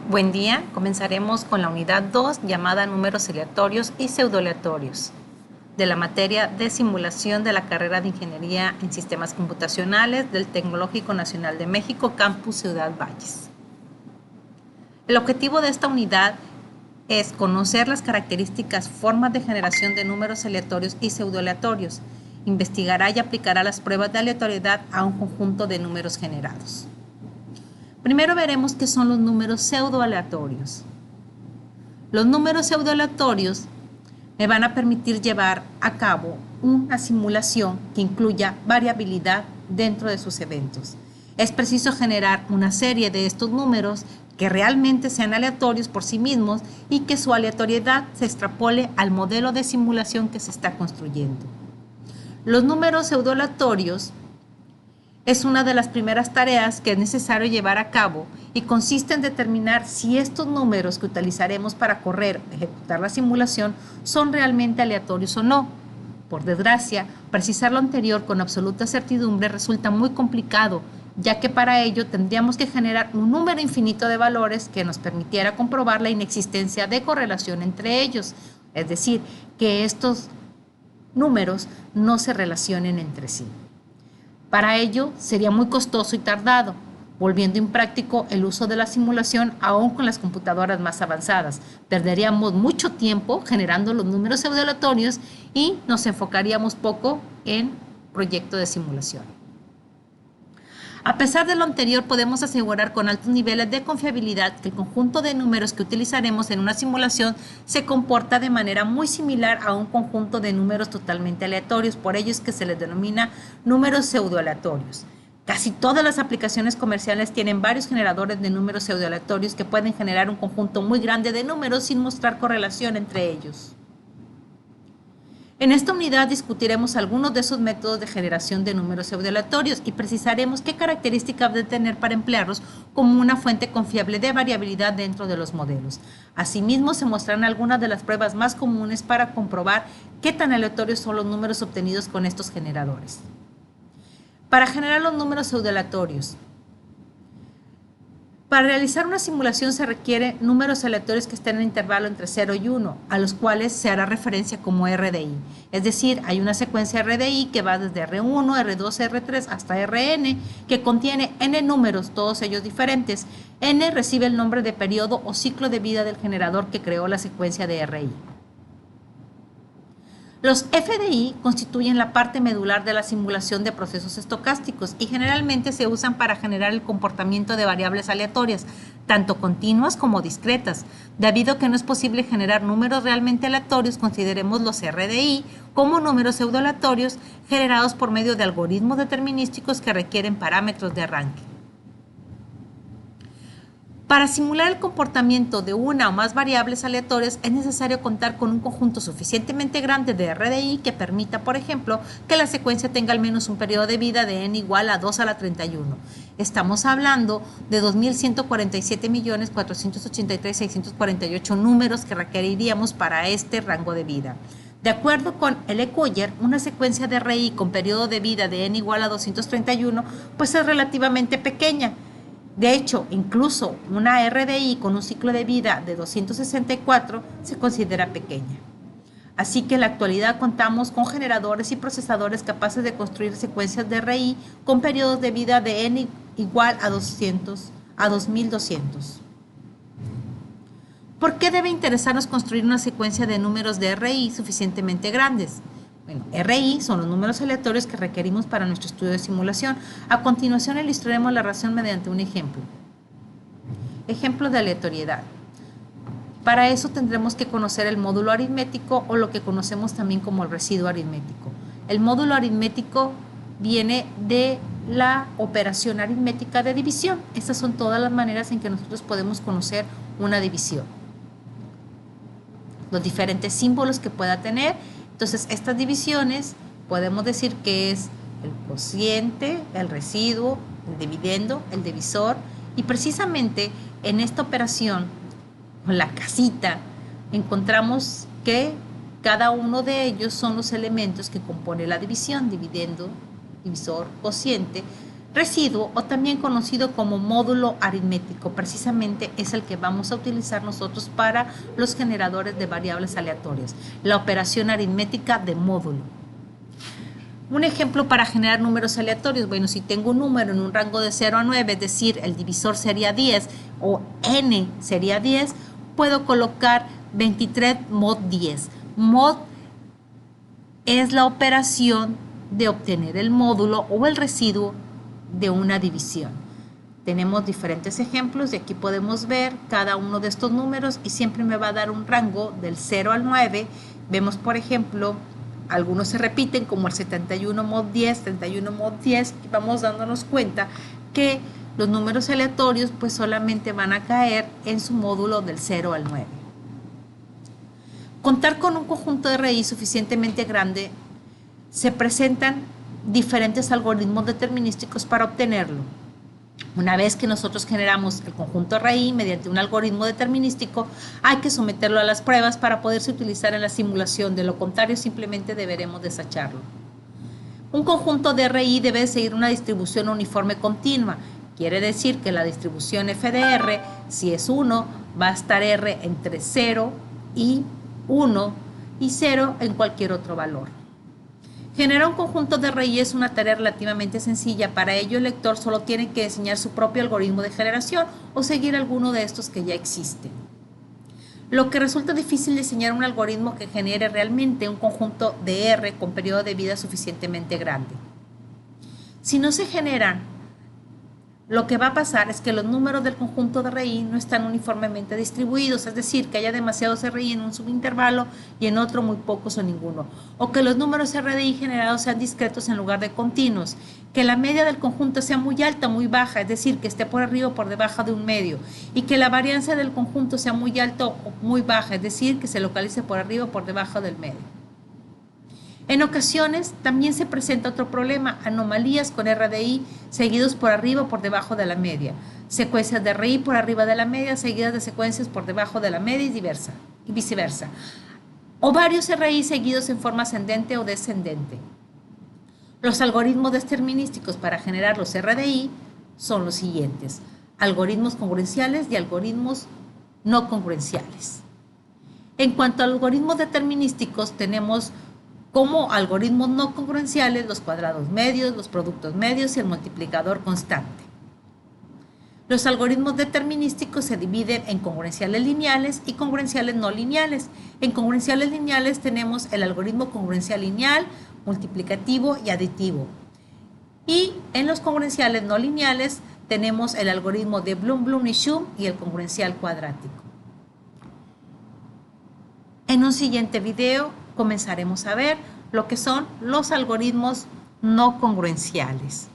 Buen día, comenzaremos con la unidad 2 llamada números aleatorios y pseudoaleatorios de la materia de simulación de la carrera de Ingeniería en Sistemas Computacionales del Tecnológico Nacional de México, Campus Ciudad Valles. El objetivo de esta unidad es conocer las características, formas de generación de números aleatorios y pseudoaleatorios. Investigará y aplicará las pruebas de aleatoriedad a un conjunto de números generados. Primero veremos qué son los números pseudoaleatorios. Los números pseudoaleatorios me van a permitir llevar a cabo una simulación que incluya variabilidad dentro de sus eventos. Es preciso generar una serie de estos números que realmente sean aleatorios por sí mismos y que su aleatoriedad se extrapole al modelo de simulación que se está construyendo. Los números pseudoaleatorios es una de las primeras tareas que es necesario llevar a cabo y consiste en determinar si estos números que utilizaremos para ejecutar la simulación son realmente aleatorios o no. Por desgracia, precisar lo anterior con absoluta certidumbre resulta muy complicado, ya que para ello tendríamos que generar un número infinito de valores que nos permitiera comprobar la inexistencia de correlación entre ellos, es decir, que estos números no se relacionen entre sí. Para ello sería muy costoso y tardado, volviendo impráctico el uso de la simulación aún con las computadoras más avanzadas. Perderíamos mucho tiempo generando los números pseudoaleatorios y nos enfocaríamos poco en proyecto de simulación. A pesar de lo anterior, podemos asegurar con altos niveles de confiabilidad que el conjunto de números que utilizaremos en una simulación se comporta de manera muy similar a un conjunto de números totalmente aleatorios, por ello es que se les denomina números pseudoaleatorios. Casi todas las aplicaciones comerciales tienen varios generadores de números pseudoaleatorios que pueden generar un conjunto muy grande de números sin mostrar correlación entre ellos. En esta unidad discutiremos algunos de esos métodos de generación de números pseudoaleatorios y precisaremos qué características debe tener para emplearlos como una fuente confiable de variabilidad dentro de los modelos. Asimismo, se mostrarán algunas de las pruebas más comunes para comprobar qué tan aleatorios son los números obtenidos con estos generadores. Para generar los números pseudoaleatorios, para realizar una simulación se requieren números aleatorios que estén en el intervalo entre 0 y 1, a los cuales se hará referencia como RDI. Es decir, hay una secuencia RDI que va desde R1, R2, R3 hasta Rn, que contiene n números, todos ellos diferentes. N recibe el nombre de periodo o ciclo de vida del generador que creó la secuencia de RI. Los FDI constituyen la parte medular de la simulación de procesos estocásticos y generalmente se usan para generar el comportamiento de variables aleatorias, tanto continuas como discretas. Debido a que no es posible generar números realmente aleatorios, consideremos los RDI como números pseudoaleatorios generados por medio de algoritmos determinísticos que requieren parámetros de arranque. Para simular el comportamiento de una o más variables aleatorias es necesario contar con un conjunto suficientemente grande de RDI que permita, por ejemplo, que la secuencia tenga al menos un periodo de vida de n igual a 2 a la 31. Estamos hablando de 2.147.483.648 números que requeriríamos para este rango de vida. De acuerdo con L. una secuencia de RI con periodo de vida de n igual a 231 pues es relativamente pequeña. De hecho, incluso una RDI con un ciclo de vida de 264 se considera pequeña. Así que en la actualidad contamos con generadores y procesadores capaces de construir secuencias de RI con periodos de vida de n igual a 2200. ¿Por qué debe interesarnos construir una secuencia de números de RI suficientemente grandes? Bueno, RI son los números aleatorios que requerimos para nuestro estudio de simulación. A continuación ilustraremos la razón mediante un ejemplo. Ejemplo de aleatoriedad. Para eso tendremos que conocer el módulo aritmético o lo que conocemos también como el residuo aritmético. El módulo aritmético viene de la operación aritmética de división. Estas son todas las maneras en que nosotros podemos conocer una división. Los diferentes símbolos que pueda tener. Entonces, estas divisiones podemos decir que es el cociente, el residuo, el dividendo, el divisor, y precisamente en esta operación, con la casita, encontramos que cada uno de ellos son los elementos que compone la división, dividendo, divisor, cociente, residuo o también conocido como módulo aritmético. Precisamente es el que vamos a utilizar nosotros para los generadores de variables aleatorias, la operación aritmética de módulo. Un ejemplo para generar números aleatorios, bueno, si tengo un número en un rango de 0 a 9, es decir, el divisor sería 10 o n sería 10, puedo colocar 23 mod 10. Mod es la operación de obtener el módulo o el residuo de una división. Tenemos diferentes ejemplos y aquí podemos ver cada uno de estos números y siempre me va a dar un rango del 0 al 9. Vemos, por ejemplo, algunos se repiten como el 71 mod 10, 31 mod 10 y vamos dándonos cuenta que los números aleatorios pues solamente van a caer en su módulo del 0 al 9. Contar con un conjunto de raíz suficientemente grande, se presentan diferentes algoritmos determinísticos para obtenerlo. Una vez que nosotros generamos el conjunto de raíz mediante un algoritmo determinístico, hay que someterlo a las pruebas para poderse utilizar en la simulación, de lo contrario simplemente deberemos desecharlo. Un conjunto de RI debe seguir una distribución uniforme continua. Quiere decir que la distribución f de R, si es 1, va a estar R entre 0 y 1 y 0 en cualquier otro valor. Generar un conjunto de RI es una tarea relativamente sencilla. Para ello el lector solo tiene que diseñar su propio algoritmo de generación o seguir alguno de estos que ya existen. Lo que resulta difícil es diseñar un algoritmo que genere realmente un conjunto de R con periodo de vida suficientemente grande. Si no se generan, lo que va a pasar es que los números del conjunto de RI no están uniformemente distribuidos, es decir, que haya demasiados RI en un subintervalo y en otro muy pocos o ninguno, o que los números RDI generados sean discretos en lugar de continuos, que la media del conjunto sea muy alta o muy baja, es decir, que esté por arriba o por debajo de un medio, y que la varianza del conjunto sea muy alta o muy baja, es decir, que se localice por arriba o por debajo del medio. En ocasiones también se presenta otro problema, anomalías con RDI seguidos por arriba o por debajo de la media, secuencias de RI por arriba de la media seguidas de secuencias por debajo de la media y viceversa, o varios RI seguidos en forma ascendente o descendente. Los algoritmos determinísticos para generar los RDI son los siguientes: algoritmos congruenciales y algoritmos no congruenciales. En cuanto a algoritmos determinísticos, tenemos como algoritmos no congruenciales los cuadrados medios, los productos medios y el multiplicador constante. Los algoritmos determinísticos se dividen en congruenciales lineales y congruenciales no lineales. En congruenciales lineales tenemos el algoritmo congruencial lineal, multiplicativo y aditivo. Y en los congruenciales no lineales tenemos el algoritmo de Bloom, Bloom y Shum y el congruencial cuadrático. En un siguiente video comenzaremos a ver lo que son los algoritmos no congruenciales.